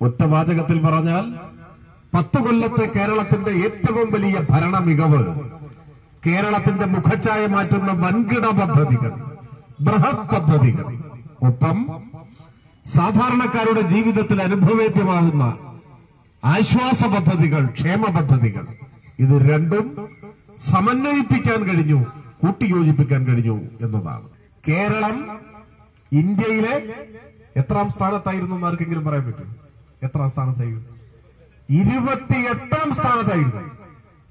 ഒറ്റ വാചകത്തിൽ പറഞ്ഞാൽ 10 കൊല്ലത്തെ കേരളത്തിന്റെ ഏറ്റവും വലിയ ഭരണ മികവ്, കേരളത്തിന്റെ മുഖച്ഛായ മാറ്റുന്ന വൻകിട പദ്ധതികൾ, ബൃഹത് പദ്ധതികൾ, ഒപ്പം സാധാരണക്കാരുടെ ജീവിതത്തിൽ അനുഭവേദ്യമാകുന്ന ആശ്വാസ പദ്ധതികൾ, ക്ഷേമ പദ്ധതികൾ, ഇത് രണ്ടും സമന്വയിപ്പിക്കാൻ കഴിഞ്ഞു, കൂട്ടിയോജിപ്പിക്കാൻ കഴിഞ്ഞു എന്നതാണ്. കേരളം ഇന്ത്യയിലെ എത്രാം സ്ഥാനത്തായിരുന്നു എന്ന് ആർക്കെങ്കിലും പറയാൻ പറ്റും? എത്രാം സ്ഥാനത്തായിരുന്നു? 28ാം സ്ഥാനത്തായിരുന്നു.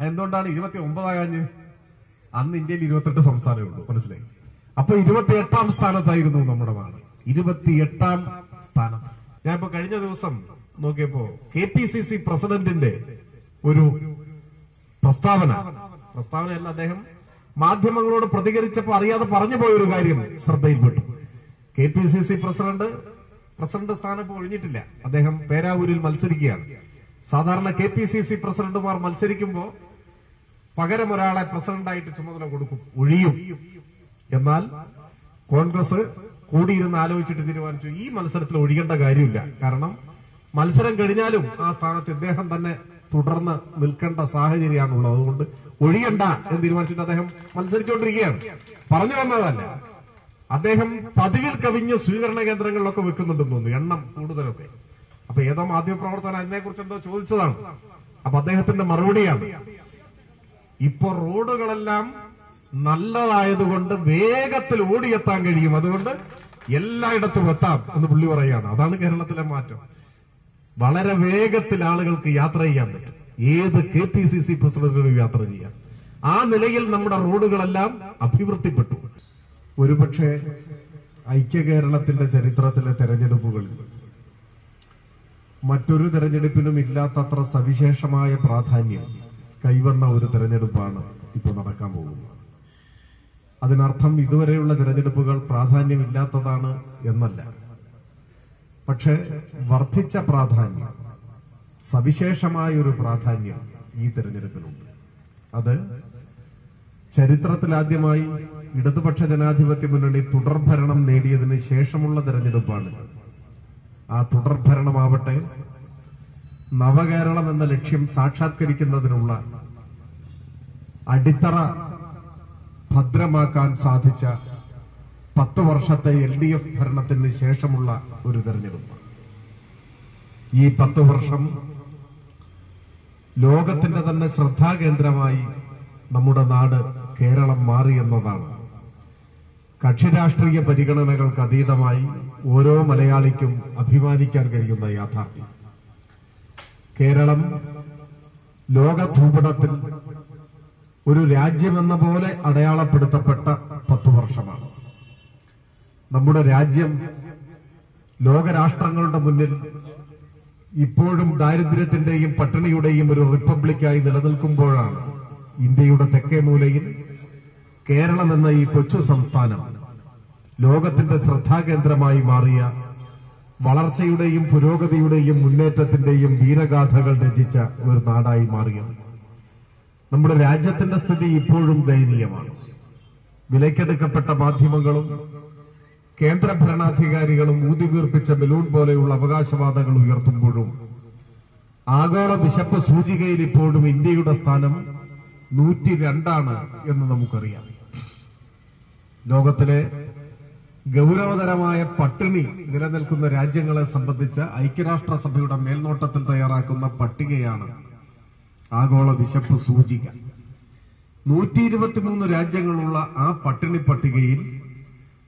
എന്തുകൊണ്ടാണ് 29 ആകാഞ്ഞ്? അന്ന് ഇന്ത്യയിൽ 28 സംസ്ഥാനമേ ഉള്ളൂ. മനസ്സിലായി? അപ്പൊ 28ാം സ്ഥാനത്തായിരുന്നു നമ്മുടെ നാട്. 28ാം സ്ഥാനത്ത്. ഞാൻ ഇപ്പൊ കഴിഞ്ഞ ദിവസം നോക്കിയപ്പോ KPCC പ്രസിഡന്റിന്റെ ഒരു പ്രസ്താവനയല്ല, അദ്ദേഹം മാധ്യമങ്ങളോട് പ്രതികരിച്ചപ്പോ അറിയാതെ പറഞ്ഞു പോയൊരു കാര്യം ശ്രദ്ധയിൽപ്പെട്ടു. KPCC പ്രസിഡന്റ് സ്ഥാനം ഇപ്പോൾ ഒഴിഞ്ഞിട്ടില്ല. അദ്ദേഹം പേരാവൂരിൽ മത്സരിക്കുകയാണ്. സാധാരണ KPCC പ്രസിഡന്റുമാർ മത്സരിക്കുമ്പോൾ പകരം ഒരാളെ പ്രസിഡന്റായിട്ട് ചുമതല കൊടുക്കും, ഒഴിയും. എന്നാൽ കോൺഗ്രസ് കൂടിയിരുന്ന് ആലോചിച്ചിട്ട് തീരുമാനിച്ചു, ഈ മത്സരത്തിൽ ഒഴിയേണ്ട കാര്യമില്ല. കാരണം മത്സരം കഴിഞ്ഞാലും ആ സ്ഥാനത്ത് ഇദ്ദേഹം തന്നെ തുടർന്ന് നിൽക്കേണ്ട സാഹചര്യമാണുള്ളത്. അതുകൊണ്ട് ഒഴിയണ്ട എന്ന് തീരുമാനിച്ചിട്ട് അദ്ദേഹം മത്സരിച്ചുകൊണ്ടിരിക്കുകയാണ്. പറഞ്ഞു വന്നതല്ല, അദ്ദേഹം പതിവിൽ കവിഞ്ഞ് സ്വീകരണ കേന്ദ്രങ്ങളിലൊക്കെ വെക്കുന്നുണ്ടെന്ന് തോന്നുന്നു, എണ്ണം കൂടുതലൊക്കെ. അപ്പൊ ഏതോ മാധ്യമപ്രവർത്തകൻ അതിനെക്കുറിച്ച് എന്തോ ചോദിച്ചതാണ്. അപ്പൊ അദ്ദേഹത്തിന്റെ മറുപടിയാണ്, ഇപ്പൊ റോഡുകളെല്ലാം നല്ലതായതുകൊണ്ട് വേഗത്തിൽ ഓടിയെത്താൻ കഴിയും, അതുകൊണ്ട് എല്ലായിടത്തും എത്താം എന്ന് പുള്ളി പറയുകയാണ്. അതാണ് കേരളത്തിലെ മാറ്റം. വളരെ വേഗത്തിൽ ആളുകൾക്ക് യാത്ര ചെയ്യാൻ പറ്റും. ഏത് KPCC പ്രസിഡന്റിനും യാത്ര ചെയ്യാം. ആ നിലയിൽ നമ്മുടെ റോഡുകളെല്ലാം അഭിവൃദ്ധിപ്പെട്ടു. ഒരുപക്ഷെ ഐക്യ കേരളത്തിന്റെ ചരിത്രത്തിലെ തെരഞ്ഞെടുപ്പുകളിൽ മറ്റൊരു തെരഞ്ഞെടുപ്പിനും ഇല്ലാത്തത്ര സവിശേഷമായ പ്രാധാന്യം കൈവന്ന ഒരു തെരഞ്ഞെടുപ്പാണ് ഇപ്പോൾ നടക്കാൻ പോകുന്നത്. അതിനർത്ഥം ഇതുവരെയുള്ള തെരഞ്ഞെടുപ്പുകൾ പ്രാധാന്യമില്ലാത്തതാണ് എന്നല്ല. പക്ഷെ വർദ്ധിച്ച പ്രാധാന്യം, സവിശേഷമായ ഒരു പ്രാധാന്യം ഈ തെരഞ്ഞെടുപ്പിനുണ്ട്. അത് ചരിത്രത്തിലാദ്യമായി ഇടതുപക്ഷ ജനാധിപത്യ മുന്നണി തുടർഭരണം നേടിയതിന് ശേഷമുള്ള തെരഞ്ഞെടുപ്പാണ്. ആ തുടർഭരണമാവട്ടെ നവകേരളം എന്ന ലക്ഷ്യം സാക്ഷാത്കരിക്കുന്നതിനുള്ള അടിത്തറ ഭദ്രമാക്കാൻ സാധിച്ച 10 വർഷത്തെ LDF ഭരണത്തിന് ശേഷമുള്ള ഒരു തെരഞ്ഞെടുപ്പ്. ഈ 10 വർഷം ലോകത്തിന്റെ തന്നെ ശ്രദ്ധാകേന്ദ്രമായി നമ്മുടെ നാട് കേരളം മാറി എന്നതാണ് കക്ഷിരാഷ്ട്രീയ പരിഗണനകൾക്ക് അതീതമായി ഓരോ മലയാളിക്കും അഭിമാനിക്കാൻ കഴിയുന്ന യാഥാർത്ഥ്യം. കേരളം ലോക ഭൂപടത്തിൽ ഒരു രാജ്യമെന്ന പോലെ അടയാളപ്പെടുത്തപ്പെട്ട 10 വർഷമാണ്. നമ്മുടെ രാജ്യം ലോകരാഷ്ട്രങ്ങളുടെ മുന്നിൽ ഇപ്പോഴും ദാരിദ്ര്യത്തിന്റെയും പട്ടിണിയുടെയും ഒരു റിപ്പബ്ലിക്കായി നിലനിൽക്കുമ്പോഴാണ് ഇന്ത്യയുടെ തെക്കേ മൂലയിൽ കേരളം എന്ന ഈ കൊച്ചു സംസ്ഥാനം ലോകത്തിന്റെ ശ്രദ്ധാകേന്ദ്രമായി മാറിയ, വളർച്ചയുടെയും പുരോഗതിയുടെയും മുന്നേറ്റത്തിന്റെയും വീരഗാഥകൾ രചിച്ച ഒരു നാടായി മാറിയത്. നമ്മുടെ രാജ്യത്തിന്റെ സ്ഥിതി ഇപ്പോഴും ദയനീയമാണ്. വിലക്കെടുക്കപ്പെട്ട മാധ്യമങ്ങളും കേന്ദ്ര ഭരണാധികാരികളും ഊതിവീർപ്പിച്ച ബലൂൺ പോലെയുള്ള അവകാശവാദങ്ങൾ ഉയർത്തുമ്പോഴും ആഗോള വിശപ്പ് സൂചികയിൽ ഇപ്പോഴും ഇന്ത്യയുടെ സ്ഥാനം 102 എന്ന് നമുക്കറിയാം. ലോകത്തിലെ ഗൗരവതരമായ പട്ടിണി നിലനിൽക്കുന്ന രാജ്യങ്ങളെ സംബന്ധിച്ച ഐക്യരാഷ്ട്രസഭയുടെ മേൽനോട്ടത്തിൽ തയ്യാറാക്കുന്ന പട്ടികയാണ് ആഗോള വിശപ്പ് സൂചിക. 123 രാജ്യങ്ങളുള്ള ആ പട്ടിണി പട്ടികയിൽ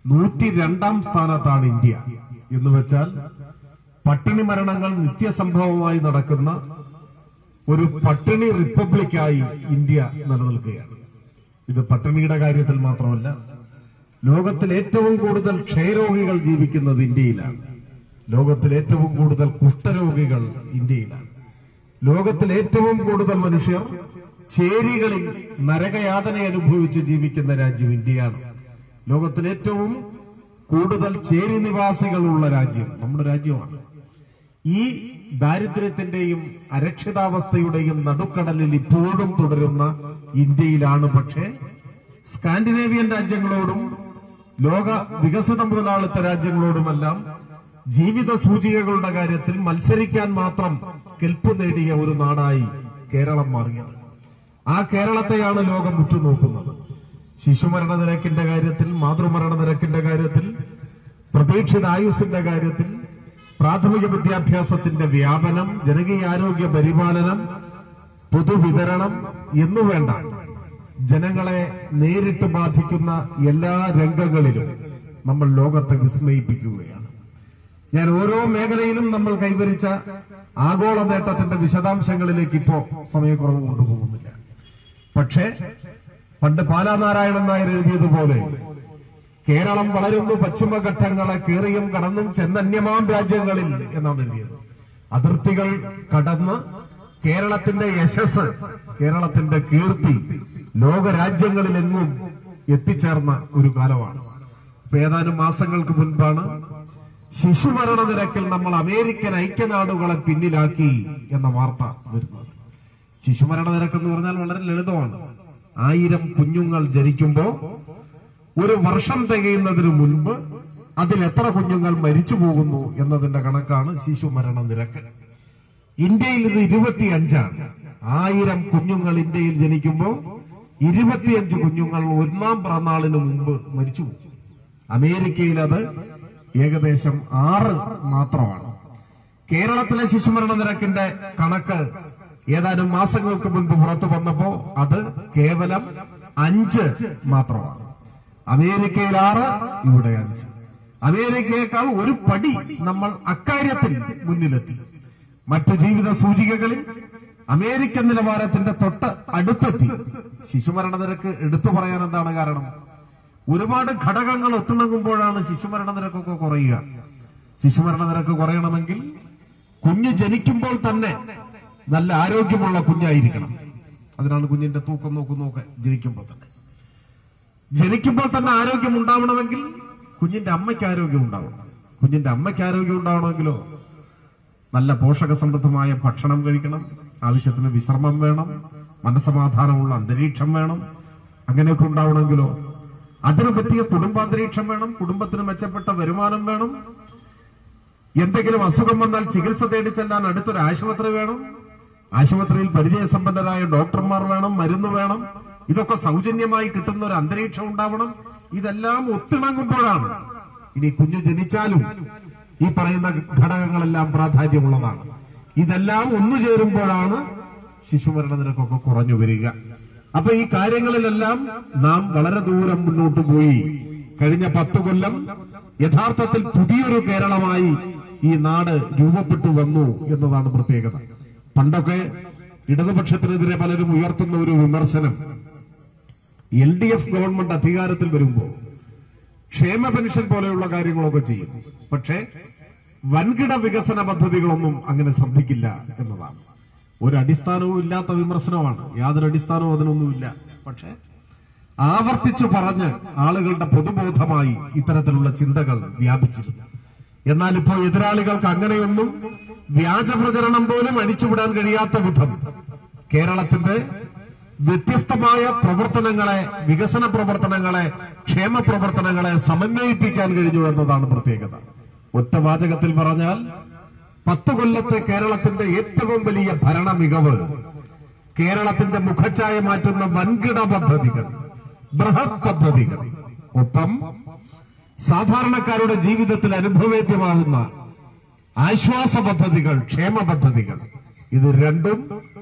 102ാം സ്ഥാനത്താണ് ഇന്ത്യ. എന്ന് വെച്ചാൽ പട്ടിണി മരണങ്ങൾ നിത്യസംഭവമായി നടക്കുന്ന ഒരു പട്ടിണി റിപ്പബ്ലിക്കായി ഇന്ത്യ നിലനിൽക്കുകയാണ്. ഇത് പട്ടിണിയുടെ കാര്യത്തിൽ മാത്രമല്ല, ലോകത്തിൽ ഏറ്റവും കൂടുതൽ ക്ഷയരോഗികൾ ജീവിക്കുന്നത് ഇന്ത്യയിലാണ്. ലോകത്തിൽ ഏറ്റവും കൂടുതൽ കുഷ്ഠരോഗികൾ ഇന്ത്യയിലാണ്. ലോകത്തിൽ ഏറ്റവും കൂടുതൽ മനുഷ്യർ ചേരികളിൽ നരകയാതന അനുഭവിച്ച് ജീവിക്കുന്ന രാജ്യം ഇന്ത്യയാണ്. ലോകത്തിൽ ഏറ്റവും കൂടുതൽ ചേരി നിവാസികളുള്ള രാജ്യം നമ്മുടെ രാജ്യമാണ്. ഈ ദാരിദ്ര്യത്തിന്റെയും അരക്ഷിതാവസ്ഥയുടെയും നടുക്കടലിൽ ഇപ്പോഴും തുടരുന്ന ഇന്ത്യയിലാണ് പക്ഷേ സ്കാൻഡിനേവിയൻ രാജ്യങ്ങളോടും ലോക വികസിത മുതലാളിത്ത രാജ്യങ്ങളോടുമെല്ലാം ജീവിത സൂചികകളുടെ കാര്യത്തിൽ മത്സരിക്കാൻ മാത്രം കെൽപ്പ് നേടിയ ഒരു നാടായി കേരളം മാറിയത്. ആ കേരളത്തെയാണ് ലോകം ഉറ്റുനോക്കുന്നത്. ശിശുമരണ നിരക്കിന്റെ കാര്യത്തിൽ, മാതൃമരണ നിരക്കിന്റെ കാര്യത്തിൽ, പ്രതീക്ഷിത ആയുസിന്റെ കാര്യത്തിൽ, പ്രാഥമിക വിദ്യാഭ്യാസത്തിന്റെ വ്യാപനം, ജനകീയാരോഗ്യ പരിപാലനം, പൊതുവിതരണം എന്നുവേണ്ട ജനങ്ങളെ നേരിട്ട് ബാധിക്കുന്ന എല്ലാ രംഗങ്ങളിലും നമ്മൾ ലോകത്തെ വിസ്മയിപ്പിക്കുകയാണ്. ഞാൻ ഓരോ മേഖലയിലും നമ്മൾ കൈവരിച്ച ആഗോള നേട്ടത്തിന്റെ വിശദാംശങ്ങളിലേക്ക് ഇപ്പോ സമയക്കുറവ് കൊണ്ടുപോകുന്നില്ല. പക്ഷേ പണ്ട് പാലാനാരായണൻ നായർ എഴുതിയതുപോലെ കേരളം വളരുന്നു പശ്ചിമഘട്ടങ്ങളെ കേറിയും കടന്നും ചെന്നന്യമാം രാജ്യങ്ങളിൽ എന്നാണ് എഴുതിയത്. അതിർത്തികൾ കടന്ന് കേരളത്തിന്റെ യശസ്, കേരളത്തിന്റെ കീർത്തി ലോകരാജ്യങ്ങളിലെങ്ങും എത്തിച്ചേർന്ന ഒരു കാലമാണ്. ഏതാനും മാസങ്ങൾക്ക് മുൻപാണ് ശിശുമരണ നിരക്കിൽ നമ്മൾ അമേരിക്കൻ ഐക്യനാടുകളെ പിന്നിലാക്കി എന്ന വാർത്ത വരുന്നത്. ശിശുമരണ നിരക്ക് എന്ന് പറഞ്ഞാൽ വളരെ ലളിതമാണ്. 1000 കുഞ്ഞുങ്ങൾ ജനിക്കുമ്പോ ഒരു വർഷം തികയുന്നതിന് മുൻപ് അതിൽ എത്ര കുഞ്ഞുങ്ങൾ മരിച്ചു പോകുന്നു എന്നതിന്റെ കണക്കാണ് ശിശുമരണ നിരക്ക്. ഇന്ത്യയിൽ ഇത് 25ആണ്. 1000 കുഞ്ഞുങ്ങൾ ഇന്ത്യയിൽ ജനിക്കുമ്പോൾ 25 കുഞ്ഞുങ്ങൾ 1ാം പിറന്നാളിന് മുമ്പ് മരിച്ചു പോകും. അമേരിക്കയിൽ അത് ഏകദേശം 6 മാത്രമാണ്. കേരളത്തിലെ ശിശുമരണ നിരക്കിന്റെ കണക്ക് ഏതാനും മാസങ്ങൾക്ക് മുൻപ് പുറത്തു വന്നപ്പോ അത് കേവലം 5 മാത്രമാണ്. അമേരിക്കയിൽ 6, ഇവിടെ 5. അമേരിക്കയേക്കാൾ ഒരു പടി നമ്മൾ അക്കാര്യത്തിൽ മുന്നിലെത്തി. മറ്റ് ജീവിത സൂചികകളിൽ അമേരിക്കൻ നിലവാരത്തിന്റെ തൊട്ട് അടുത്തെത്തി. ശിശുമരണ നിരക്ക് എടുത്തു പറയാൻ എന്താണ് കാരണം? ഒരുപാട് ഘടകങ്ങൾ ഒത്തിണങ്ങുമ്പോഴാണ് ശിശുമരണ നിരക്കൊക്കെ കുറയുക. ശിശുമരണ നിരക്ക് കുറയണമെങ്കിൽ കുഞ്ഞ് ജനിക്കുമ്പോൾ തന്നെ നല്ല ആരോഗ്യമുള്ള കുഞ്ഞായിരിക്കണം. അതിനാണ് കുഞ്ഞിന്റെ തൂക്കം നോക്കുന്നൊക്കെ. ജനിക്കുമ്പോൾ തന്നെ ആരോഗ്യം ഉണ്ടാവണമെങ്കിൽ കുഞ്ഞിന്റെ അമ്മയ്ക്ക് ആരോഗ്യം ഉണ്ടാവണം. കുഞ്ഞിന്റെ അമ്മയ്ക്ക് ആരോഗ്യം ഉണ്ടാവണമെങ്കിലോ നല്ല പോഷക സമൃദ്ധമായ ഭക്ഷണം കഴിക്കണം, ആവശ്യത്തിന് വിശ്രമം വേണം, മനസ്സമാധാനമുള്ള അന്തരീക്ഷം വേണം. അങ്ങനെയൊക്കെ ഉണ്ടാവണമെങ്കിലോ അതിനു പറ്റിയ കുടുംബാന്തരീക്ഷം വേണം, കുടുംബത്തിന് മെച്ചപ്പെട്ട വരുമാനം വേണം, എന്തെങ്കിലും അസുഖം വന്നാൽ ചികിത്സ തേടി ചെല്ലാൻ അടുത്തൊരു ആശുപത്രി വേണം, ആശുപത്രിയിൽ പരിചയസമ്പന്നരായ ഡോക്ടർമാർ വേണം, മരുന്ന് വേണം, ഇതൊക്കെ സൗജന്യമായി കിട്ടുന്ന ഒരു അന്തരീക്ഷം ഉണ്ടാവണം. ഇതെല്ലാം ഒത്തിണങ്ങുമ്പോഴാണ്. ഇനി കുഞ്ഞ് ജനിച്ചാലും ഈ പറയുന്ന ഘടകങ്ങളെല്ലാം പ്രാധാന്യമുള്ളതാണ്. ഇതെല്ലാം ഒന്നുചേരുമ്പോഴാണ് ശിശുമരണ നിരക്കൊക്കെ കുറഞ്ഞു വരിക. അപ്പൊ ഈ കാര്യങ്ങളിലെല്ലാം നാം വളരെ ദൂരം മുന്നോട്ട് പോയി. കഴിഞ്ഞ 10 കൊല്ലം യഥാർത്ഥത്തിൽ പുതിയൊരു കേരളമായി ഈ നാട് രൂപപ്പെട്ടു വന്നു എന്നതാണ് പ്രത്യേകത. പണ്ടൊക്കെ ഇടതുപക്ഷത്തിനെതിരെ പലരും ഉയർത്തുന്ന ഒരു വിമർശനം, LDF ഗവൺമെന്റ് അധികാരത്തിൽ വരുമ്പോൾ ക്ഷേമ പെൻഷൻ പോലെയുള്ള കാര്യങ്ങളൊക്കെ ചെയ്യും, പക്ഷേ വൻകിട വികസന പദ്ധതികളൊന്നും അങ്ങനെ ശ്രദ്ധിക്കില്ല എന്നതാണ്. ഒരു അടിസ്ഥാനവും ഇല്ലാത്ത വിമർശനമാണ്. യാതൊരു അടിസ്ഥാനവും അതിനൊന്നുമില്ല. പക്ഷെ ആവർത്തിച്ചു പറഞ്ഞ് ആളുകളുടെ പൊതുബോധമായി ഇത്തരത്തിലുള്ള ചിന്തകൾ വ്യാപിച്ചിരുന്നു. എന്നാൽ ഇപ്പോൾ എതിരാളികൾക്ക് അങ്ങനെയൊന്നും വ്യാജ പ്രചരണം പോലും അടിച്ചുവിടാൻ കഴിയാത്ത വിധം കേരളത്തിന്റെ വ്യത്യസ്തമായ പ്രവർത്തനങ്ങളെ, വികസന പ്രവർത്തനങ്ങളെ, ക്ഷേമ പ്രവർത്തനങ്ങളെ സമന്വയിപ്പിക്കാൻ കഴിഞ്ഞു എന്നതാണ് പ്രത്യേകത. ഒറ്റ വാചകത്തിൽ പറഞ്ഞാൽ 10 കൊല്ലത്തെ കേരളത്തിന്റെ ഏറ്റവും വലിയ ഭരണ മികവ് കേരളത്തിന്റെ മുഖച്ഛായ മാറ്റുന്ന വൻകിട പദ്ധതികൾ, ബൃഹത് പദ്ധതികൾ, ഒപ്പം സാധാരണക്കാരുടെ ജീവിതത്തിൽ അനുഭവേദ്യമാകുന്ന ആശ്വാസ പദ്ധതികൾ, ക്ഷേമ പദ്ധതികൾ, ഇത് രണ്ടും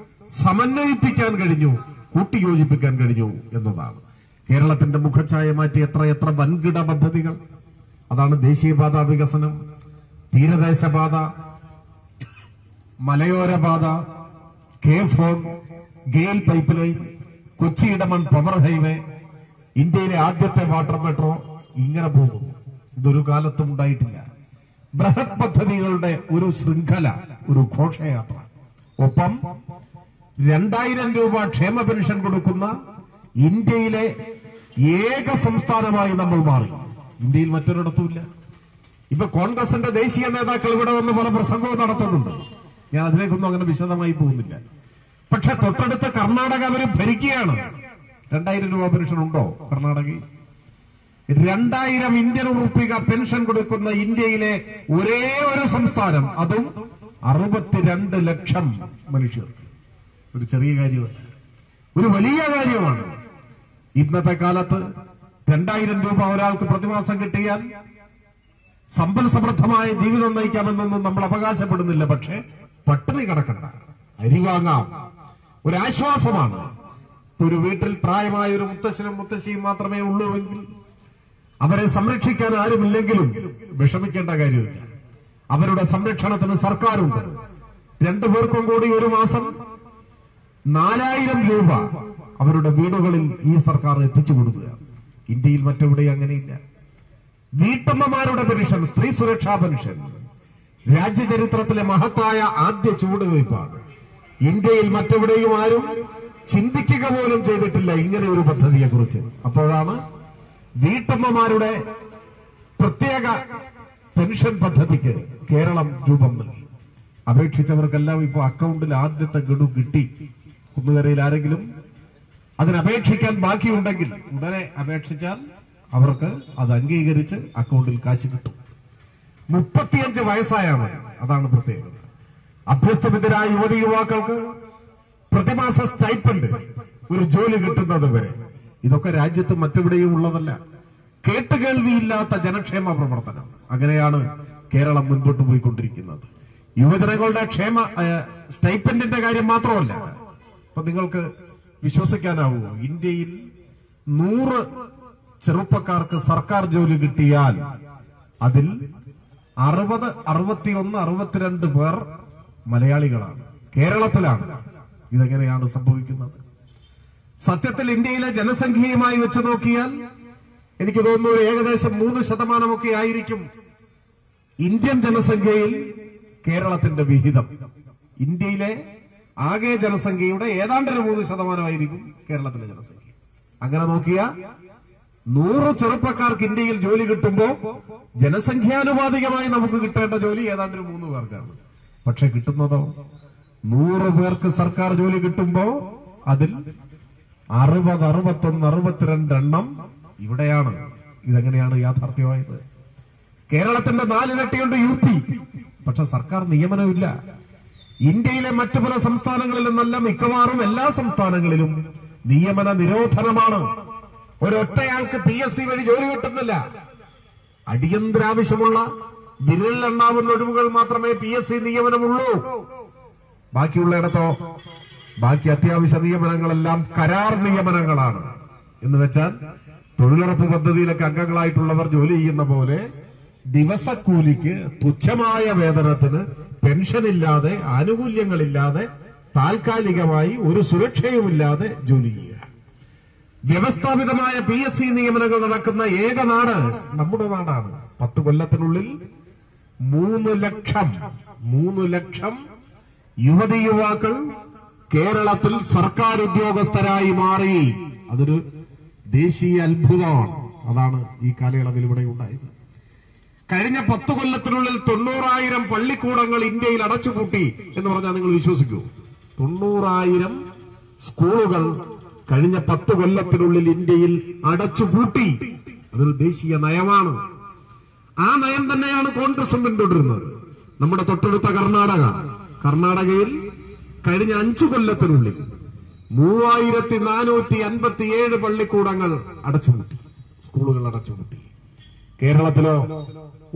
സമന്വയിപ്പിക്കാൻ കഴിഞ്ഞു, കൂട്ടിയോജിപ്പിക്കാൻ കഴിഞ്ഞു എന്നതാണ്. കേരളത്തിന്റെ മുഖച്ഛായ മാറ്റി എത്ര വൻകിട പദ്ധതികൾ. അതാണ് ദേശീയപാത വികസനം, തീരദേശപാത, മലയോരപാത, K4, GAIL pipe line, Kochi Idamon power highway, ഇന്ത്യയിലെ ആദ്യത്തെ വാട്ടർ മെട്രോ, ഇങ്ങനെ പോകുന്നു. ഇതൊരു കാലത്തും ഉണ്ടായിട്ടില്ല. ബൃഹത് പദ്ധതികളുടെ ഒരു ശൃംഖല, ഒരു ഘോഷയാത്ര. ഒപ്പം 2000 രൂപ ക്ഷേമ പെൻഷൻ കൊടുക്കുന്ന ഇന്ത്യയിലെ ഏക സംസ്ഥാനമായി നമ്മൾ മാറി. ഇന്ത്യയിൽ മറ്റൊരിടത്തുമില്ല. ഇപ്പൊ കോൺഗ്രസിന്റെ ദേശീയ നേതാക്കൾ ഇവിടെ വന്ന് പല പ്രസംഗവും നടത്തുന്നുണ്ട്. ഞാൻ അതിലേക്കൊന്നും അങ്ങനെ വിശദമായി പോകുന്നില്ല. പക്ഷെ തൊട്ടടുത്ത കർണാടക അവർ ഭരിക്കുകയാണ്. 2000 രൂപ പെൻഷൻ ഉണ്ടോ കർണാടകയിൽ? 2000 ഇന്ത്യൻ ഉറുപ്പിക പെൻഷൻ കൊടുക്കുന്ന ഇന്ത്യയിലെ ഒരേ ഒരു സംസ്ഥാനം, അതും 62 ലക്ഷം മനുഷ്യർ. ഒരു ചെറിയ കാര്യമല്ല, ഒരു വലിയ കാര്യമാണ്. ഇന്നത്തെ കാലത്ത് 2000 രൂപ ഒരാൾക്ക് പ്രതിമാസം കിട്ടിയാൽ സമ്പൽ സമൃദ്ധമായ ജീവിതം നയിക്കാമെന്നൊന്നും നമ്മൾ അവകാശപ്പെടുന്നില്ല. പക്ഷേ പട്ടിണി കിടക്കണ്ട, അരി വാങ്ങാം, ഒരാശ്വാസമാണ്. ഒരു വീട്ടിൽ പ്രായമായ ഒരു മുത്തശ്ശനും മുത്തശ്ശിയും മാത്രമേ ഉള്ളൂവെങ്കിൽ അവരെ സംരക്ഷിക്കാൻ ആരുമില്ലെങ്കിലും വിഷമിക്കേണ്ട കാര്യമില്ല. അവരുടെ സംരക്ഷണത്തിന് സർക്കാരുണ്ട്. 2 പേർക്കും കൂടി ഒരു മാസം 4000 രൂപ അവരുടെ വീടുകളിൽ ഈ സർക്കാർ എത്തിച്ചു കൊടുക്കുക. ഇന്ത്യയിൽ മറ്റെവിടെയും അങ്ങനെയില്ല. വീട്ടമ്മമാരുടെ പെൻഷൻ, സ്ത്രീ സുരക്ഷാ പെൻഷൻ രാജ്യചരിത്രത്തിലെ മഹത്തായ ആദ്യ ചുവടുവയ്പ്പാണ്. ഇന്ത്യയിൽ മറ്റെവിടെയും ആരും ചിന്തിക്കുക പോലും ചെയ്തിട്ടില്ല ഇങ്ങനെ ഒരു പദ്ധതിയെക്കുറിച്ച്. അപ്പോഴാണ് വീട്ടമ്മമാരുടെ പ്രത്യേക പെൻഷൻ പദ്ധതിക്ക് കേരളം രൂപം നൽകി. അപേക്ഷിച്ചവർക്കെല്ലാം ഇപ്പോൾ അക്കൗണ്ടിൽ ആദ്യത്തെ ഗഡു കിട്ടി. കുന്നുകരയിൽ ആരെങ്കിലും അതിനപേക്ഷിക്കാൻ ബാക്കിയുണ്ടെങ്കിൽ ഉടനെ അപേക്ഷിച്ചാൽ അവർക്ക് അത് അംഗീകരിച്ച് അക്കൗണ്ടിൽ കാശ് കിട്ടും. 35 വയസ്സായാൽ മതി. അതാണ് പ്രത്യേകത. അഭ്യസ്തവിദ്യരായ യുവതി യുവാക്കൾക്ക് പ്രതിമാസ സ്റ്റൈപ്പൻഡ്, ഒരു ജോലി കിട്ടുന്നത് വരെ. ഇതൊക്കെ രാജ്യത്ത് മറ്റെവിടെയും ഉള്ളതല്ല. കേട്ടുകേൾവിയില്ലാത്ത ജനക്ഷേമ പ്രവർത്തനം. അങ്ങനെയാണ് കേരളം മുൻപോട്ട് പോയിക്കൊണ്ടിരിക്കുന്നത്. യുവജനങ്ങളുടെ സ്റ്റൈപ്പൻഡിന്റെ കാര്യം മാത്രമല്ല. അപ്പൊ നിങ്ങൾക്ക് വിശ്വസിക്കാനാവുമോ, ഇന്ത്യയിൽ 100 ചെറുപ്പക്കാർക്ക് സർക്കാർ ജോലി കിട്ടിയാൽ അതിൽ 60, 61, 62 പേർ മലയാളികളാണ്, കേരളത്തിലാണ്. ഇതെങ്ങനെയാണ് സംഭവിക്കുന്നത്? സത്യത്തിൽ ഇന്ത്യയിലെ ജനസംഖ്യയുമായി വെച്ച് നോക്കിയാൽ എനിക്ക് തോന്നുന്നു ഏകദേശം 3% ആയിരിക്കും ഇന്ത്യൻ ജനസംഖ്യയിൽ കേരളത്തിന്റെ വിഹിതം. ഇന്ത്യയിലെ ആകെ ജനസംഖ്യയുടെ ഏതാണ്ട് 3% ആയിരിക്കും കേരളത്തിലെ ജനസംഖ്യ. അങ്ങനെ നോക്കിയാൽ 100 ചെറുപ്പക്കാർക്ക് ഇന്ത്യയിൽ ജോലി കിട്ടുമ്പോൾ ജനസംഖ്യാനുപാതികമായി നമുക്ക് കിട്ടേണ്ട ജോലി ഏതാണ്ട് 3 പേർക്കാണ്. പക്ഷെ കിട്ടുന്നതോ 100 പേർക്ക് സർക്കാർ ജോലി കിട്ടുമ്പോ അതിൽ 60, 61, 62 എണ്ണം ഇവിടെയാണ്. ഇതെങ്ങനെയാണ് യാഥാർത്ഥ്യമായത്? കേരളത്തിന്റെ 4 ഇരട്ടിയുണ്ട് UP, പക്ഷെ സർക്കാർ നിയമനമില്ല. ഇന്ത്യയിലെ മറ്റു പല സംസ്ഥാനങ്ങളിൽ നിന്നല്ല, മിക്കവാറും എല്ലാ സംസ്ഥാനങ്ങളിലും നിയമന നിരോധനമാണ്. ഒരൊറ്റയാൾക്ക് PSC വഴി ജോലി കിട്ടുന്നില്ല. അടിയന്തരാവശ്യമുള്ള വിരലിലെണ്ണാവുന്ന ഒഴിവുകൾ മാത്രമേ PSC നിയമനമുള്ളൂ. ബാക്കിയുള്ളയിടത്തോ ബാക്കി അത്യാവശ്യ നിയമനങ്ങളെല്ലാം കരാർ നിയമനങ്ങളാണ്. എന്ന് വെച്ചാൽ തൊഴിലുറപ്പ് പദ്ധതിയിലൊക്കെ അംഗങ്ങളായിട്ടുള്ളവർ ജോലി ചെയ്യുന്ന പോലെ ദിവസക്കൂലിക്ക് തുച്ഛമായ വേതനത്തിന് പെൻഷനില്ലാതെ ആനുകൂല്യങ്ങളില്ലാതെ താൽക്കാലികമായി ഒരു സുരക്ഷയുമില്ലാതെ ജോലി ചെയ്യുക. വ്യവസ്ഥാപിതമായ PSC നിയമനങ്ങൾ നടക്കുന്ന ഏക നാട് നമ്മുടെ നാടാണ്. 10 കൊല്ലത്തിനുള്ളിൽ 3 ലക്ഷം യുവതി യുവാക്കൾ കേരളത്തിൽ സർക്കാർ ഉദ്യോഗസ്ഥരായി മാറി. അതൊരു ദേശീയ അത്ഭുതമാണ്. അതാണ് ഈ കാലയളവിൽ ഇവിടെ ഉണ്ടായത്. കഴിഞ്ഞ 10 കൊല്ലത്തിനുള്ളിൽ 90,000 പള്ളിക്കൂടങ്ങൾ ഇന്ത്യയിൽ അടച്ചുപൂട്ടി എന്ന് പറഞ്ഞാൽ നിങ്ങൾ വിശ്വസിക്കൂ? 90,000 സ്കൂളുകൾ കഴിഞ്ഞ 10 കൊല്ലത്തിനുള്ളിൽ ഇന്ത്യയിൽ അടച്ചുപൂട്ടി. അതൊരു ദേശീയ നയമാണ്. ആ നയം തന്നെയാണ് കോൺഗ്രസും പിന്തുടരുന്നത്. നമ്മുടെ തൊട്ടടുത്ത കർണാടകയിൽ കഴിഞ്ഞ 5 കൊല്ലത്തിനുള്ളിൽ 3457 പള്ളിക്കൂടങ്ങൾ അടച്ചുപൂട്ടി, സ്കൂളുകൾ അടച്ചുപൂട്ടി. കേരളത്തിലോ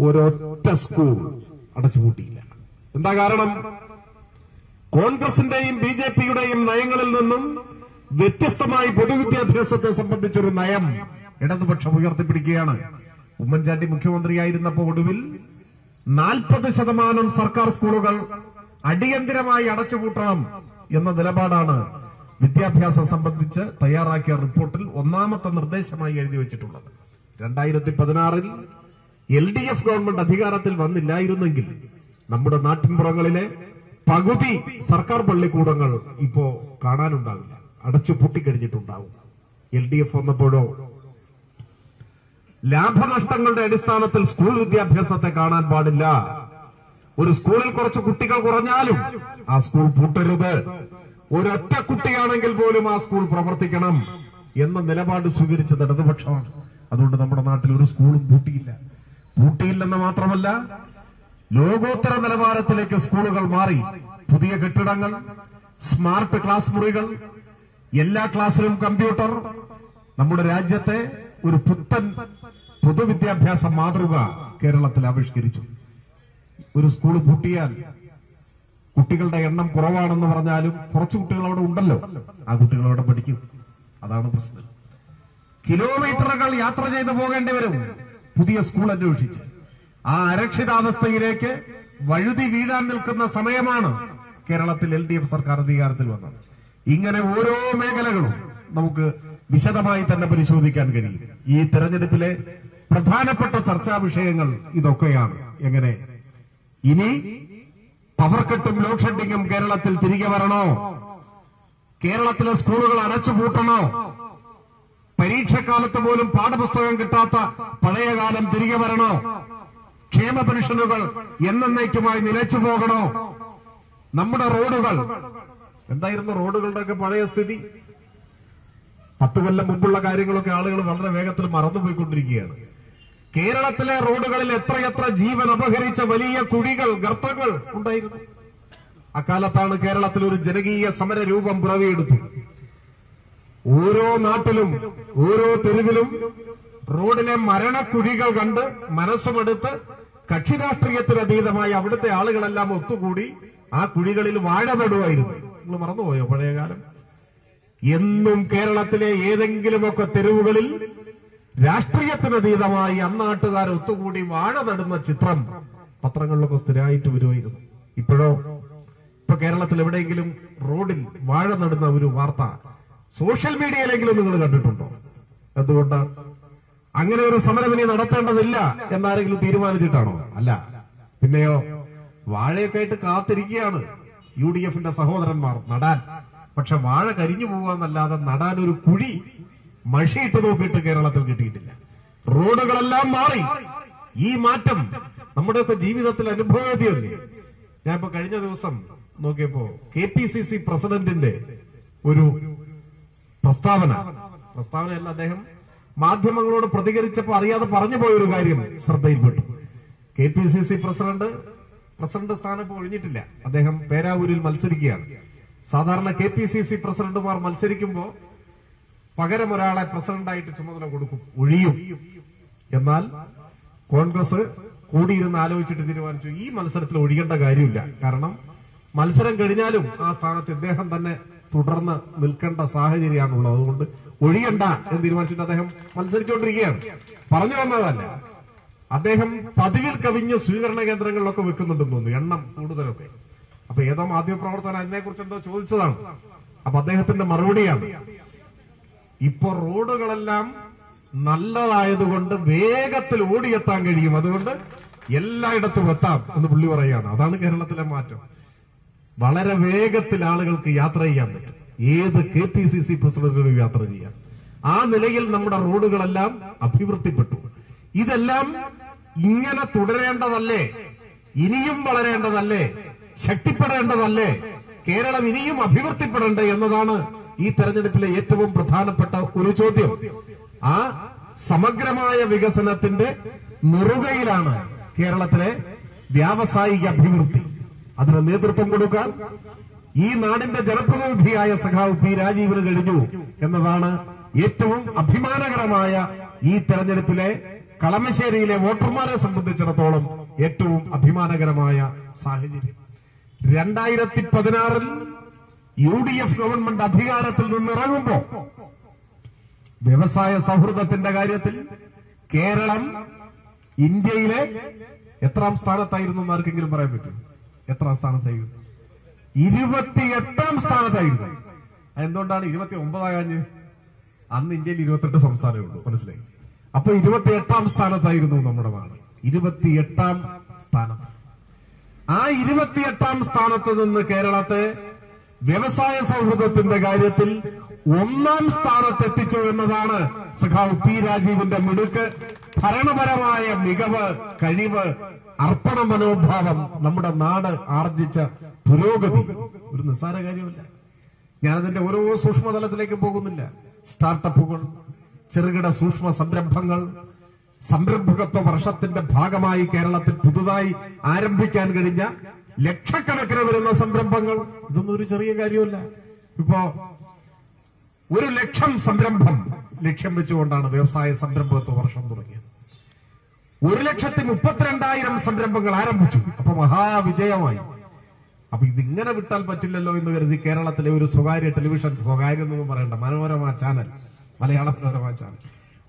ഒരൊറ്റ സ്കൂൾ അടച്ചുപൂട്ടിയില്ല. എന്താ കാരണം? കോൺഗ്രസിന്റെയും BJPയുടെയും നയങ്ങളിൽ നിന്നും വ്യത്യസ്തമായി പൊതുവിദ്യാഭ്യാസത്തെ സംബന്ധിച്ചൊരു നയം ഇടതുപക്ഷം ഉയർത്തിപ്പിടിക്കുകയാണ്. ഉമ്മൻചാണ്ടി മുഖ്യമന്ത്രിയായിരുന്നപ്പോൾ ഒടുവിൽ 40% സർക്കാർ സ്കൂളുകൾ അടിയന്തരമായി അടച്ചുപൂട്ടണം എന്ന നിലപാടാണ് വിദ്യാഭ്യാസം സംബന്ധിച്ച് തയ്യാറാക്കിയ റിപ്പോർട്ടിൽ ഒന്നാമത്തെ നിർദ്ദേശമായി എഴുതി വെച്ചിട്ടുള്ളത്. 2016 LDF ഗവൺമെന്റ് അധികാരത്തിൽ വന്നില്ലായിരുന്നെങ്കിൽ നമ്മുടെ നാട്ടിൻപുറങ്ങളിലെ പകുതി സർക്കാർ പള്ളിക്കൂടങ്ങൾ ഇപ്പോ കാണാനുണ്ടാവില്ല, അടച്ചുപൂട്ടിക്കഴിഞ്ഞിട്ടുണ്ടാവും. LDF വന്നപ്പോഴോ ലാഭനഷ്ടങ്ങളുടെ അടിസ്ഥാനത്തിൽ സ്കൂൾ വിദ്യാഭ്യാസത്തെ കാണാൻ പാടില്ല. ഒരു സ്കൂളിൽ കുറച്ച് കുട്ടികൾ കുറഞ്ഞാലും ആ സ്കൂൾ പൂട്ടരുത്. ഒരൊറ്റ കുട്ടിയാണെങ്കിൽ പോലും ആ സ്കൂൾ പ്രവർത്തിക്കണം എന്ന നിലപാട് സ്വീകരിച്ചത് ഇടതുപക്ഷമാണ്. അതുകൊണ്ട് നമ്മുടെ നാട്ടിൽ ഒരു സ്കൂളും പൂട്ടിയില്ലെന്ന് മാത്രമല്ല, ലോകോത്തര നിലവാരത്തിലേക്ക് സ്കൂളുകൾ മാറി. പുതിയ കെട്ടിടങ്ങൾ, സ്മാർട്ട് ക്ലാസ് മുറികൾ, എല്ലാ ക്ലാസ്സിലും കമ്പ്യൂട്ടർ. നമ്മുടെ രാജ്യത്തെ ഒരു പുത്തൻ പൊതുവിദ്യാഭ്യാസ മാതൃക കേരളത്തിൽ ആവിഷ്കരിച്ചു. ഒരു സ്കൂൾ പൂട്ടിയാൽ കുട്ടികളുടെ എണ്ണം കുറവാണെന്ന് പറഞ്ഞാലും കുറച്ച് കുട്ടികൾ അവിടെ ഉണ്ടല്ലോ, ആ കുട്ടികൾ അവിടെ പഠിക്കും. അതാണ് പ്രശ്നം. കിലോമീറ്ററുകൾ യാത്ര ചെയ്തു പോകേണ്ടി വരും പുതിയ സ്കൂൾ അന്വേഷിച്ച്. ആ അരക്ഷിതാവസ്ഥയിലേക്ക് വഴുതി വീഴാൻ നിൽക്കുന്ന സമയമാണ് കേരളത്തിൽ LDF സർക്കാർ അധികാരത്തിൽ വന്നത്. ഇങ്ങനെ ഓരോ മേഖലകളും നമുക്ക് വിശദമായി തന്നെ പരിശോധിക്കാൻ കഴിയും. ഈ തെരഞ്ഞെടുപ്പിലെ പ്രധാനപ്പെട്ട ചർച്ചാ വിഷയങ്ങൾ ഇതൊക്കെയാണ്. എങ്ങനെ ഇനി പവർ കട്ടും ലോഡ് ഷെഡിങ്ങും കേരളത്തിൽ തിരികെ വരണോ? കേരളത്തിലെ സ്കൂളുകൾ അടച്ചുപൂട്ടണോ? പരീക്ഷക്കാലത്ത് പോലും പാഠപുസ്തകം കിട്ടാത്ത പഴയകാലം തിരികെ വരണോ? ക്ഷേമ പെൻഷനുകൾ എന്നേക്കുമായി നിലച്ചു പോകണോ? നമ്മുടെ റോഡുകൾ എന്തായിരുന്നു? റോഡുകളുടെയൊക്കെ പഴയ സ്ഥിതി 10 കൊല്ലം മുമ്പുള്ള കാര്യങ്ങളൊക്കെ ആളുകൾ വളരെ വേഗത്തിൽ മറന്നുപോയിക്കൊണ്ടിരിക്കുകയാണ്. കേരളത്തിലെ റോഡുകളിൽ എത്രയെത്ര ജീവൻ അപഹരിച്ച വലിയ കുഴികൾ, ഗർത്തങ്ങൾ ഉണ്ടായിരുന്നു. അക്കാലത്താണ് കേരളത്തിൽ ഒരു ജനകീയ സമര രൂപം പിറവിയെടുത്തു. ഓരോ നാട്ടിലും ഓരോ തെരുവിലും റോഡിലെ മരണക്കുഴികൾ കണ്ട് മനസ്സുമെടുത്ത് കക്ഷി രാഷ്ട്രീയത്തിനതീതമായി അവിടുത്തെ ആളുകളെല്ലാം ഒത്തുകൂടി ആ കുഴികളിൽ വാഴ നടുവായിരുന്നു. നിങ്ങൾ മറന്നുപോയോ പഴയകാലം? എന്നും കേരളത്തിലെ ഏതെങ്കിലുമൊക്കെ തെരുവുകളിൽ രാഷ്ട്രീയത്തിനതീതമായി അന്നാട്ടുകാർ ഒത്തുകൂടി വാഴ നടുന്ന ചിത്രം പത്രങ്ങളിലൊക്കെ സ്ഥിരമായിട്ട് വരുമായിരുന്നു. ഇപ്പൊ കേരളത്തിൽ എവിടെയെങ്കിലും റോഡിൽ വാഴ നടുന്ന ഒരു വാർത്ത സോഷ്യൽ മീഡിയയിലെങ്കിലും നിങ്ങൾ കണ്ടിട്ടുണ്ടോ? എന്തുകൊണ്ട് അങ്ങനെ ഒരു സമരം ഇനി നടത്തേണ്ടതില്ല എന്നാരെങ്കിലും തീരുമാനിച്ചിട്ടാണോ? അല്ല, പിന്നെയോ വാഴയൊക്കെ ആയിട്ട് കാത്തിരിക്കുകയാണ് UDFന്റെ സഹോദരന്മാർ നടാൻ. പക്ഷെ വാഴ കരിഞ്ഞു പോവാന്നല്ലാതെ നടാൻ ഒരു കുഴി മഷിയിട്ട് നോക്കിയിട്ട് കേരളത്തിൽ കിട്ടിയിട്ടില്ല. റോഡുകളെല്ലാം മാറി. ഈ മാറ്റം നമ്മുടെയൊക്കെ ജീവിതത്തിൽ അനുഭവവേദ്യമല്ലേ? ഞാൻ ഇപ്പൊ കഴിഞ്ഞ ദിവസം നോക്കിയപ്പോ KPCC പ്രസിഡന്റിന്റെ ഒരു പ്രസ്താവനയല്ല, അദ്ദേഹം മാധ്യമങ്ങളോട് പ്രതികരിച്ചപ്പോ അറിയാതെ പറഞ്ഞു പോയൊരു കാര്യം ശ്രദ്ധയിൽപ്പെട്ടു. KPCC പ്രസിഡന്റ് സ്ഥാനം ഇപ്പോൾ ഒഴിഞ്ഞിട്ടില്ല. അദ്ദേഹം പേരാവൂരിൽ മത്സരിക്കുകയാണ്. സാധാരണ KPCC പ്രസിഡന്റുമാർ മത്സരിക്കുമ്പോ പകരം ഒരാളെ പ്രസിഡന്റായിട്ട് ചുമതല കൊടുക്കും, ഒഴിയും. എന്നാൽ കോൺഗ്രസ് കൂടിയിരുന്ന് ആലോചിച്ചിട്ട് തീരുമാനിച്ചു ഈ മത്സരത്തിൽ ഒഴിയേണ്ട കാര്യമില്ല. കാരണം മത്സരം കഴിഞ്ഞാലും ആ സ്ഥാനത്ത് ഇദ്ദേഹം തന്നെ തുടർന്ന് നിൽക്കേണ്ട സാഹചര്യമാണുള്ളത്. അതുകൊണ്ട് ഒഴിയണ്ട എന്ന് തീരുമാനിച്ചിട്ട് അദ്ദേഹം മത്സരിച്ചുകൊണ്ടിരിക്കുകയാണ്. പറഞ്ഞു വന്നതല്ല, അദ്ദേഹം പതിവിൽ കവിഞ്ഞ സ്വീകരണ കേന്ദ്രങ്ങളിലൊക്കെ വെക്കുന്നുണ്ടെന്ന് തോന്നുന്നു, എണ്ണം കൂടുതലൊക്കെ. അപ്പൊ ഏതോ മാധ്യമപ്രവർത്തകൻ അതിനെക്കുറിച്ച് എന്തോ ചോദിച്ചതാണ്. അപ്പൊ അദ്ദേഹത്തിന്റെ മറുപടിയാണ്, ഇപ്പൊ റോഡുകളെല്ലാം നല്ലതായതുകൊണ്ട് വേഗത്തിൽ ഓടിയെത്താൻ കഴിയും, അതുകൊണ്ട് എല്ലായിടത്തും എത്താം എന്ന് പുള്ളി പറയുകയാണ്. അതാണ് കേരളത്തിലെ മാറ്റം. വളരെ വേഗത്തിൽ ആളുകൾക്ക് യാത്ര ചെയ്യാൻ പറ്റും. ഏത് KPCC പ്രസിഡന്റിനും യാത്ര ചെയ്യാം. ആ നിലയിൽ നമ്മുടെ റോഡുകളെല്ലാം അഭിവൃദ്ധിപ്പെട്ടു. ഇതെല്ലാം ഇങ്ങനെ തുടരേണ്ടതല്ലേ? ഇനിയും വളരേണ്ടതല്ലേ? ശക്തിപ്പെടേണ്ടതല്ലേ? കേരളം ഇനിയും അഭിവൃദ്ധിപ്പെടേണ്ടേ എന്നതാണ് ഈ തെരഞ്ഞെടുപ്പിലെ ഏറ്റവും പ്രധാനപ്പെട്ട ഒരു ചോദ്യം. ആ സമഗ്രമായ വികസനത്തിന്റെ നെറുകയിലാണ് കേരളത്തിലെ വ്യാവസായിക അഭിവൃദ്ധി. അതിന് നേതൃത്വം കൊടുക്കാൻ ഈ നാടിന്റെ ജനപ്രതിനിധിയായ സഖാവ് P. രാജീവിന് കഴിഞ്ഞു എന്നതാണ് ഏറ്റവും അഭിമാനകരമായ ഈ തെരഞ്ഞെടുപ്പിലെ കളമശ്ശേരിയിലെ വോട്ടർമാരെ സംബന്ധിച്ചിടത്തോളം ഏറ്റവും അഭിമാനകരമായ സാഹചര്യം. 2016 UDF ഗവൺമെന്റ് അധികാരത്തിൽ നിന്നിറങ്ങുമ്പോ വ്യവസായ സൗഹൃദത്തിന്റെ കാര്യത്തിൽ കേരളം ഇന്ത്യയിലെ എത്രാം സ്ഥാനത്തായിരുന്നു എന്ന് ആർക്കെങ്കിലും പറയാൻ പറ്റും? എത്രാം സ്ഥാനത്തായിരുന്നു? 28ാം സ്ഥാനത്തായിരുന്നു. എന്തുകൊണ്ടാണ് 29 ആകാഞ്ഞ്? അന്ന് ഇന്ത്യയിൽ 28 സംസ്ഥാനമേ ഉള്ളൂ, മനസ്സിലായി? അപ്പൊ 28ാം സ്ഥാനത്തായിരുന്നു നമ്മുടെ നാട്. 28ാം സ്ഥാനത്ത്. ആ 28ാം സ്ഥാനത്ത് നിന്ന് കേരളത്തെ വ്യവസായ സൗഹൃദത്തിന്റെ കാര്യത്തിൽ 1ാം സ്ഥാനത്തെത്തിച്ചു എന്നതാണ് സഖാവ് P. രാജീവിന്റെ മിടുക്ക്, ഭരണപരമായ മികവ്, കഴിവ്, അർപ്പണ മനോഭാവം, നമ്മുടെ നാട് ആർജിച്ച പുരോഗതി ഒരു നിസ്സാര കാര്യമല്ല. ഞാനതിന്റെ ഓരോ സൂക്ഷ്മതലത്തിലേക്ക് പോകുന്നില്ല. സ്റ്റാർട്ടപ്പുകൾ, ചെറുകിട സൂക്ഷ്മ സംരംഭങ്ങൾ, സംരംഭകത്വ വർഷത്തിന്റെ ഭാഗമായി കേരളത്തിൽ പുതുതായി ആരംഭിക്കാൻ കഴിഞ്ഞ ലക്ഷക്കണക്കിന് വരുന്ന സംരംഭങ്ങൾ. ഇതൊന്നും ഒരു ചെറിയ കാര്യമല്ല. ഇപ്പോ 1,00,000 സംരംഭം ലക്ഷ്യം വെച്ചുകൊണ്ടാണ് വ്യവസായ സംരംഭകത്വ വർഷം തുടങ്ങിയത്. 1,32,000 സംരംഭങ്ങൾ ആരംഭിച്ചു. അപ്പൊ മഹാവിജയമായി. അപ്പൊ ഇതിങ്ങനെ വിട്ടാൽ പറ്റില്ലല്ലോ എന്ന് കരുതി കേരളത്തിലെ ഒരു സ്വകാര്യ ടെലിവിഷൻ, സ്വകാര്യം എന്നൊന്നും പറയണ്ട, മനോരമ ചാനൽ, മലയാള മനോരമ ചാനൽ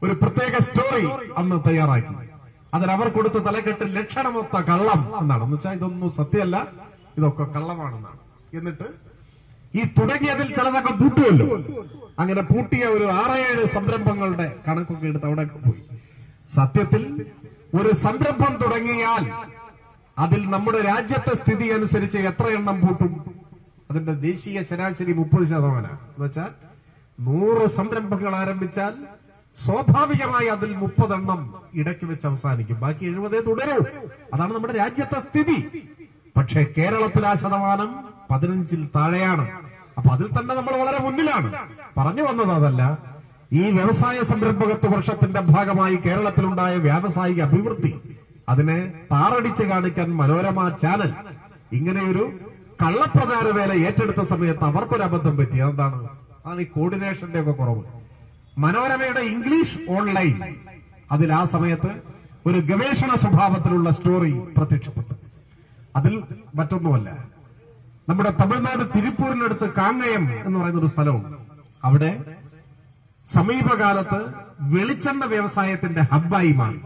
ഒരു പ്രത്യേക സ്റ്റോറി അന്ന് തയ്യാറാക്കി. അതിൽ അവർ കൊടുത്ത തലക്കെട്ട് ലക്ഷണമൊത്ത കള്ളം എന്നാണ്. എന്ന് വെച്ചാൽ ഇതൊന്നും സത്യമല്ല, ഇതൊക്കെ കള്ളമാണെന്നാണ്. എന്നിട്ട് ഈ തുടങ്ങിയതിൽ ചിലതൊക്കെ പൂട്ടുമല്ലോ, അങ്ങനെ പൂട്ടിയ ഒരു 6-7 സംരംഭങ്ങളുടെ കണക്കൊക്കെ എടുത്ത് അവിടെയൊക്കെ പോയി. സത്യത്തിൽ ഒരു സംരംഭം തുടങ്ങിയാൽ അതിൽ നമ്മുടെ രാജ്യത്തെ സ്ഥിതി അനുസരിച്ച് എത്ര എണ്ണം പൂട്ടും? അതിന്റെ ദേശീയ ശരാശരി 30%. എന്ന് വെച്ചാൽ 100 സംരംഭങ്ങൾ ആരംഭിച്ചാൽ സ്വാഭാവികമായി അതിൽ 30 എണ്ണം ഇടയ്ക്ക് വെച്ച് അവസാനിക്കും, ബാക്കി 70 തുടരൂ. അതാണ് നമ്മുടെ രാജ്യത്തെ സ്ഥിതി. പക്ഷേ കേരളത്തിൽ ആ ശതമാനം 15-ൽ താഴെയാണ്. അപ്പൊ അതിൽ തന്നെ നമ്മൾ വളരെ മുന്നിലാണ്. പറഞ്ഞു വന്നത് അതല്ല, ഈ വ്യവസായ സംരംഭകത്വ വർഷത്തിന്റെ ഭാഗമായി കേരളത്തിലുണ്ടായ വ്യാവസായിക അഭിവൃദ്ധി, അതിനെ താറടിച്ച് കാണിക്കാൻ മനോരമ ചാനൽ ഇങ്ങനെയൊരു കള്ളപ്രചാര വേല ഏറ്റെടുത്ത സമയത്ത് അവർക്കൊരു അബദ്ധം പറ്റി. അതാണ് ഈ കോർഡിനേഷന്റെ ഒക്കെ കുറവ്. മനോരമയുടെ ഇംഗ്ലീഷ് ഓൺലൈൻ, അതിൽ ആ സമയത്ത് ഒരു ഗവേഷണ സ്വഭാവത്തിലുള്ള സ്റ്റോറി പ്രത്യക്ഷപ്പെട്ടു. അതിൽ മറ്റൊന്നുമല്ല, നമ്മുടെ തമിഴ്നാട് തിരുപ്പൂരിനടുത്ത് കാങ്ങയം എന്ന് പറയുന്ന ഒരു സ്ഥലമുണ്ട്. അവിടെ സമീപകാലത്ത് വെളിച്ചെണ്ണ വ്യവസായത്തിന്റെ ഹബ്ബായി മാറി.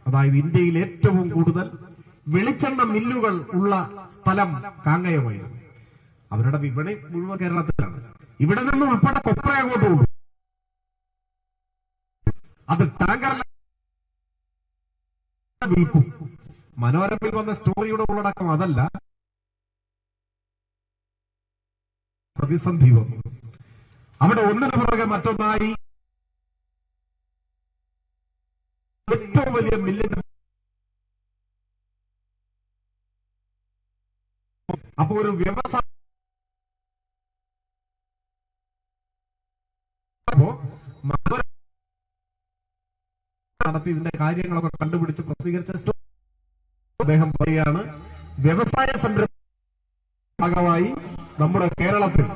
അതായത് ഇന്ത്യയിൽ ഏറ്റവും കൂടുതൽ വെളിച്ചെണ്ണ മില്ലുകൾ ഉള്ള സ്ഥലം കാങ്ങയമായിരുന്നു. അവരുടെ വിപണി മുഴുവൻ കേരളത്തിലാണ്. ഇവിടെ നിന്ന് ഉൾപ്പെടെ കൊപ്ര അങ്ങോട്ട് കൊണ്ടു. അത് ടാങ്കറിൽ വിൽക്കും. മനോരമയിൽ വന്ന സ്റ്റോറിയുടെ ഉള്ളടക്കം അതല്ല. പ്രതിസന്ധി വന്നു. അവിടെ ഒന്നിനു പുറകെ മറ്റൊന്നായി ഏറ്റവും വലിയ മില്ലിന്റെ അപ്പൊ ഒരു വ്യവസായ നടത്തി ഇതിന്റെ കാര്യങ്ങളൊക്കെ കണ്ടുപിടിച്ച് പ്രസിദ്ധീകരിച്ച അദ്ദേഹം പറയുകയാണ്, വ്യവസായ സംരംഭ ഭാഗമായി നമ്മുടെ കേരളത്തിൽ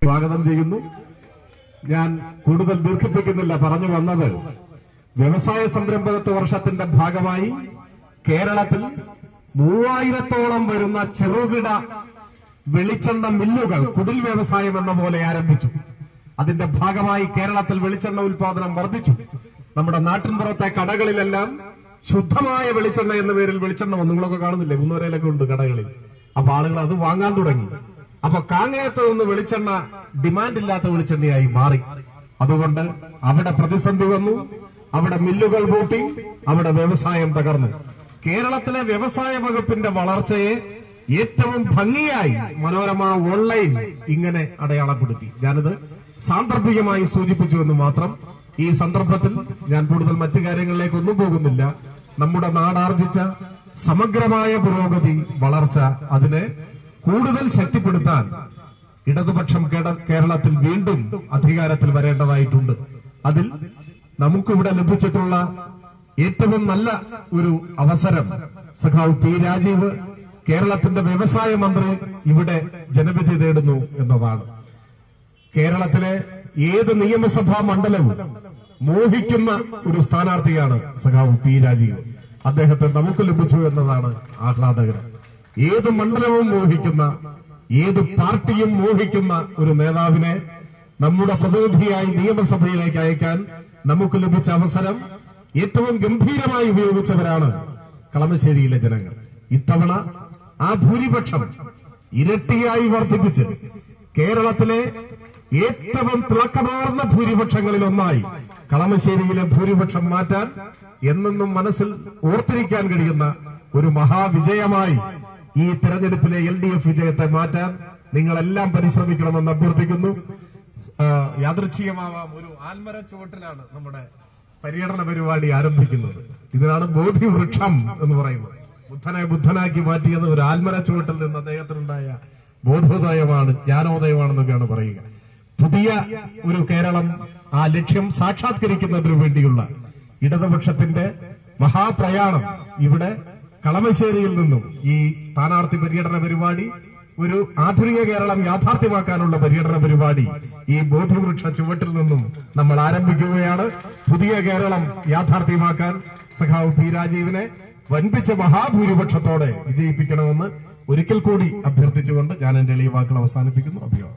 സ്വാഗതം ചെയ്യുന്നു. ഞാൻ കൂടുതൽ ദീർഘിപ്പിക്കുന്നില്ല. പറഞ്ഞു വന്നത്, വ്യവസായ സംരംഭകത്വ വർഷത്തിന്റെ ഭാഗമായി കേരളത്തിൽ 3000-ഓളം വരുന്ന ചെറുകിട വെളിച്ചെണ്ണ മില്ലുകൾ കുടിൽ വ്യവസായം എന്ന പോലെ ആരംഭിച്ചു. അതിന്റെ ഭാഗമായി കേരളത്തിൽ വെളിച്ചെണ്ണ ഉൽപാദനം വർദ്ധിച്ചു. നമ്മുടെ നാട്ടിൻപുറത്തെ കടകളിലെല്ലാം ശുദ്ധമായ വെളിച്ചെണ്ണ എന്ന പേരിൽ വെളിച്ചെണ്ണ വന്നു. നിങ്ങളൊക്കെ കാണുന്നില്ലേ, കുന്നൂരയിലൊക്കെ ഉണ്ട് കടകളിൽ. അപ്പൊ ആളുകൾ അത് വാങ്ങാൻ തുടങ്ങി. അപ്പൊ കാങ്ങയത്ത് നിന്ന് വെളിച്ചെണ്ണ ഡിമാൻഡ് ഇല്ലാത്ത വെളിച്ചെണ്ണയായി മാറി. അതുകൊണ്ട് അവിടെ പ്രതിസന്ധി വന്നു, അവിടെ മില്ലുകൾ പൂട്ടി, അവിടെ വ്യവസായം തകർന്നു. കേരളത്തിലെ വ്യവസായ വകുപ്പിന്റെ വളർച്ചയെ ഏറ്റവും ഭംഗിയായി മനോരമ ഓൺലൈൻ ഇങ്ങനെ അടയാളപ്പെടുത്തി. ഞാനത് സാന്ദർഭികമായി സൂചിപ്പിച്ചുവെന്ന് മാത്രം. ഈ സന്ദർഭത്തിൽ ഞാൻ കൂടുതൽ മറ്റു കാര്യങ്ങളിലേക്കൊന്നും പോകുന്നില്ല. നമ്മുടെ നാടാർജിച്ച സമഗ്രമായ പുരോഗതി, വളർച്ച, അതിനെ കൂടുതൽ ശക്തിപ്പെടുത്താൻ ഇടതുപക്ഷം കേരളത്തിൽ വീണ്ടും അധികാരത്തിൽ വരേണ്ടതായിട്ടുണ്ട്. അതിൽ നമുക്കിവിടെ ലഭിച്ചിട്ടുള്ള ഏറ്റവും നല്ല ഒരു അവസരം സഖാവ് പി രാജീവ്, കേരളത്തിന്റെ വ്യവസായ മന്ത്രി, ഇവിടെ ജനവിധി തേടുന്നു എന്നതാണ്. കേരളത്തിലെ ഏത് നിയമസഭാ മണ്ഡലവും മോഹിക്കുന്ന ഒരു സ്ഥാനാർത്ഥിയാണ് സഖാവ് പി രാജീവ്. അദ്ദേഹത്തെ നമുക്ക് ലഭിച്ചു എന്നതാണ് ആഹ്ലാദകരം. ഏത് മണ്ഡലവും മോഹിക്കുന്ന, ഏത് പാർട്ടിയും മോഹിക്കുന്ന ഒരു നേതാവിനെ നമ്മുടെ പ്രതിനിധിയായി നിയമസഭയിലേക്ക് അയക്കാൻ നമുക്ക് ലഭിച്ച അവസരം ഏറ്റവും ഗംഭീരമായി ഉപയോഗിച്ചവരാണ് കളമശ്ശേരിയിലെ ജനങ്ങൾ. ഇത്തവണ ആ ഭൂരിപക്ഷം ഇരട്ടിയായി വർദ്ധിപ്പിച്ച് കേരളത്തിലെ ഏറ്റവും തിളക്കമാർന്ന ഭൂരിപക്ഷങ്ങളിൽ ഒന്നായി കളമശ്ശേരിയിലെ ഭൂരിപക്ഷം മാറ്റാൻ എന്നെന്നും മനസ്സിൽ ഓർത്തിരിക്കാൻ കഴിയുന്ന ഒരു മഹാവിജയമായി ഈ തെരഞ്ഞെടുപ്പിലെ LDF വിജയത്തെ മാറ്റാൻ നിങ്ങളെല്ലാം പരിശ്രമിക്കണമെന്ന് അഭ്യർത്ഥിക്കുന്നു. യാദൃച്ഛികമാവാം, ഒരു ആൽമര ചുവട്ടിലാണ് നമ്മുടെ പര്യടന പരിപാടി ആരംഭിക്കുന്നത്. ഇതിനാണ് ബോധിവൃക്ഷം എന്ന് പറയുന്നത്. ബുദ്ധനെ ബുദ്ധനാക്കി മാറ്റിയത് ഒരു ആൽമര ചുവട്ടിൽ നിന്ന് അദ്ദേഹത്തിനുണ്ടായ ബോധോദയമാണ്, ജ്ഞാനോദയമാണെന്നൊക്കെയാണ് പറയുക. പുതിയ ഒരു കേരളം, ആ ലക്ഷ്യം സാക്ഷാത്കരിക്കുന്നതിനു വേണ്ടിയുള്ള ഇടതുപക്ഷത്തിന്റെ മഹാപ്രയാണം ഇവിടെ കളമശ്ശേരിയിൽ നിന്നും ഈ സ്ഥാനാർത്ഥി പര്യടന പരിപാടി, ഒരു ആധുനിക കേരളം യാഥാർത്ഥ്യമാക്കാനുള്ള പര്യടന പരിപാടി ഈ ബോധിവൃക്ഷ ചുവട്ടിൽ നിന്നും നമ്മൾ ആരംഭിക്കുകയാണ്. പുതിയ കേരളം യാഥാർത്ഥ്യമാക്കാൻ സഖാവ് പി രാജീവിനെ വൻപിച്ച മഹാഭൂരിപക്ഷത്തോടെ വിജയിപ്പിക്കണമെന്ന് ഒരിക്കൽ കൂടി അഭ്യർത്ഥിച്ചുകൊണ്ട് ഞാൻ എന്റെ എളിയ വാക്കുകൾ അവസാനിപ്പിക്കുന്നു. അഭിയോഗം.